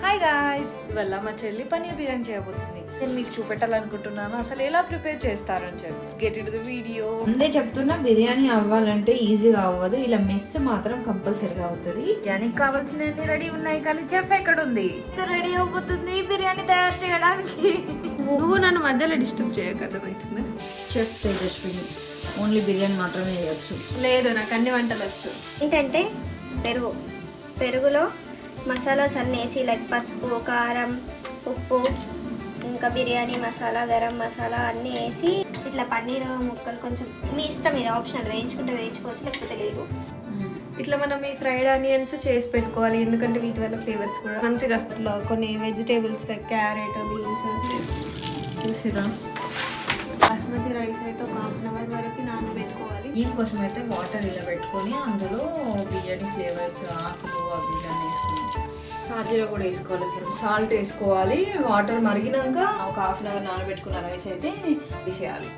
Hi guys, ఇవాళ మా చెల్లి పన్నీర్ బిర్యానీ చేయబోతుంది. నేను మీకు చూపెట్టాలనుకుంటున్నాను అసలు ఎలా ప్రిపేర్ చేస్తారని చెప్పి. Get in to the video. ముందే చెప్తున్నా, బిర్యానీ అవ్వాలంటే ఈజీగా అవ్వదు, ఇలా మెస్ మాత్రం కంపల్సరీగా అవుతుంది. బిర్యానీకి కావాల్సినవి రెడీ ఉన్నాయి, కానీ చెఫ్ ఎక్కడ ఉంది? రెడీ అయిపోతుంది బిర్యానీ తయారు చేయడానికి. నువ్వు నన్ను మధ్యలో డిస్టర్బ్ చేయక, అర్థమవుతుంది. చెఫ్ తేజస్విని ఓన్లీ బిర్యానీ మాత్రమే చేయొచ్చు. లేదు, నాకు అన్ని వంటలు వచ్చు. ఏంటంటే పెరుగులో మసాలాస్ అన్నీ వేసి, లైక్ పసుపు, కారం, ఉప్పు, ఇంకా బిర్యానీ మసాలా, గరం మసాలా అన్నీ వేసి ఇట్లా పన్నీర్ ముక్కలు కొంచెం మీ ఇష్టం, ఇది ఆప్షనల్, వేయించుకుంటే వేయించుకోవచ్చు, లేకపోతే లేదు. ఇట్లా మనం ఈ ఫ్రైడ్ ఆనియన్స్ చేసి పెట్టుకోవాలి, ఎందుకంటే వీటి వల్ల ఫ్లేవర్స్ కూడా మంచిగా వస్తాయి. కొన్ని వెజిటేబుల్స్ లైక్ క్యారెట్, బీన్స్ చూసిరా. బాస్మతి రైస్ అయితే ఒక హాఫ్ అన్ అవర్ వరకు నానబెట్టుకోవాలి. దీనికోసం అయితే వాటర్ ఇలా పెట్టుకొని అందులో బిర్యానీ ఫ్లేవర్స్, ఆకులు అవి ఇవన్నీ వేసుకుని సాజీరా కూడా వేసుకోవాలి. సాల్ట్ వేసుకోవాలి. వాటర్ మరిగినాక ఒక హాఫ్ అన్ అవర్ నానబెట్టుకున్న రైస్ అయితే తీసేయాలి.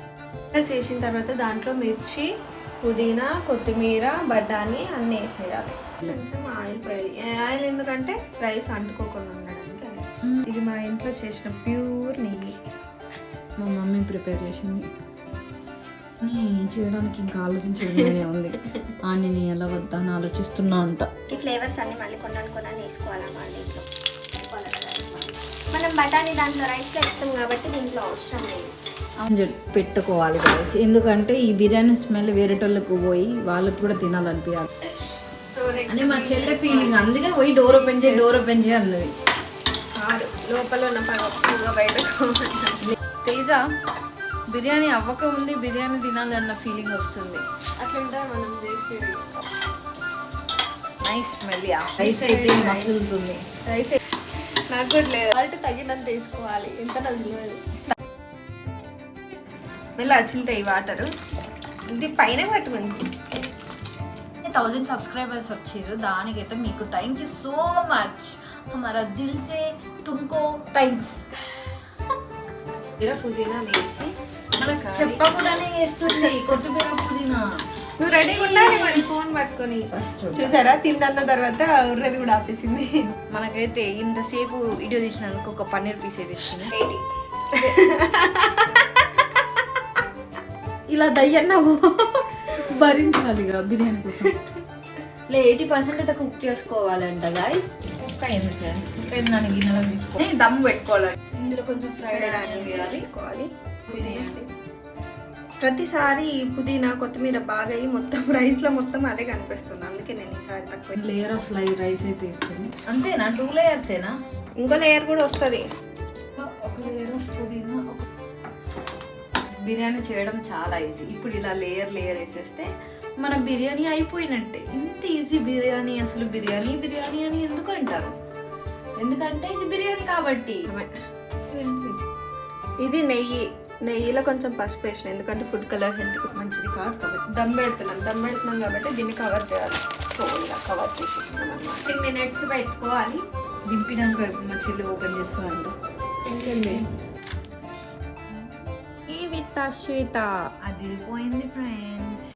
రైస్ వేసిన తర్వాత దాంట్లో మిర్చి, పుదీనా, కొత్తిమీర, బఠానీ అన్నీ వేసేయాలి. కొంచెం ఆయిల్ పోయాలి. ఆయిల్ ఎందుకంటే రైస్ అంటుకోకుండా ఉండడానికి. ఇది మా ఇంట్లో చేసిన ప్యూర్ నెయ్యి. మా మమ్మీ ప్రిపేర్ చేసింది. చేయడానికి ఇంకా ఆలోచించడమే ఉంది. ఆనియన్ ఎలా వద్దా అని ఆలోచిస్తున్నా అంట. ఈ ఫ్లేవర్స్ అన్ని మళ్ళీ కొన్ని వేసుకోవాలన్నమాట. దీంట్లో మనం బఠానీ దాంట్లో రైస్లో ఇస్తాం కాబట్టి దీంట్లో అవసరం లేదు. అవును, పెట్టుకోవాలి guys. ఎందుకంటే ఈ బిర్యానీ స్మెల్ వేరేటోళ్ళకు పోయి వాళ్ళకి కూడా తినాలనిపించాలి అని మా చెల్లె ఫీలింగ్. అందుకే పోయి డోర్ ఓపెన్ చేయి అన్నది. కాదు, లోపల ఉన్న పగ బయట. తేజ, బిర్యానీ అవ్వక ఉంది, బిర్యానీ తినాలి అన్న ఫీలింగ్ వస్తుంది. అట్లుంటే మనం చేసేది. Nice smell. రైస్ అయితే మసులుతుంది. రైస్ నాకు కూడా లేదు, సాల్ట్ తగినంత వేసుకోవాలి. ఎంత నచ్చలేదు మళ్ళీ అచ్చిల్తాయి వాటరు. ఇది పైన పట్టుకుంది. 1000 సబ్స్క్రైబర్స్ వచ్చారు, దానికైతే మీకు thank you so much. Hamara Dil say తుమ్కో thanks. పుదీనా వేసి మనకు చెప్పకుండానే వేస్తుంది కొత్తిమీర, పుదీనా. నువ్వు రెడీగా ఉండాలి మరి, ఫోన్ పట్టుకొని. చూసారా, తిండన్న తర్వాత ఉర్రది కూడా ఆపేసింది. మనకైతే ఇంతసేపు వీడియో తీసినందుకు ఒక పన్నీర్ పీస్ తీసింది. ఇలా దయ్యన్నావు భరించాలిగా బిర్యానీ కోసం. 80% అయితే కుక్ చేసుకోవాలంట గాయస్. కుక్క అయింది ఫ్రెండ్స్. కుక్క అయింది, దాన్ని గిన్నెలో తీసుకోవాలి, దమ్ము పెట్టుకోవాలి. ఇందులో కొంచెం ఫ్రైడ్ ఆనియన్ వేయాలి. తీసుకోవాలి. ప్రతిసారి పుదీనా, కొత్తిమీర బాగా అయ్యి మొత్తం రైస్లో మొత్తం అదే కనిపిస్తుంది. అందుకే నేను ఈసారి తక్కువ. లేయర్ ఆఫ్ రైస్ అయితే ఇస్తుంది. అంతేనా? 2 లేయర్సేనా? ఇంకో లేయర్ కూడా వస్తుంది. ఒక లేయర్ ఆఫ్ పుదీనా. బిర్యానీ చేయడం చాలా ఈజీ. ఇప్పుడు ఇలా లేయర్ వేసేస్తే మన బిర్యానీ అయిపోయినట్టే. ఇంత ఈజీ బిర్యానీ. అసలు బిర్యానీ అని ఎందుకు అంటారు? ఎందుకంటే ఇది బిర్యానీ కాబట్టి. ఇది నెయ్యిలో కొంచెం పసుపు వేసిన, ఎందుకంటే ఫుడ్ కలర్ హెల్త్కి మంచిది కాదు కాబట్టి. దమ్ పెడుతున్నాం కాబట్టి దీన్ని కవర్ చేయాలి. సో ఇలా కవర్ చేసేస్తున్నాం. 10 minutes పెట్టుకోవాలి. దింపినాక మా చెల్లి ఓపెన్ చేస్తుందంట. ఏంటండి ఈ విత్ అశ్విత అది పోయింది ఫ్రెండ్స్.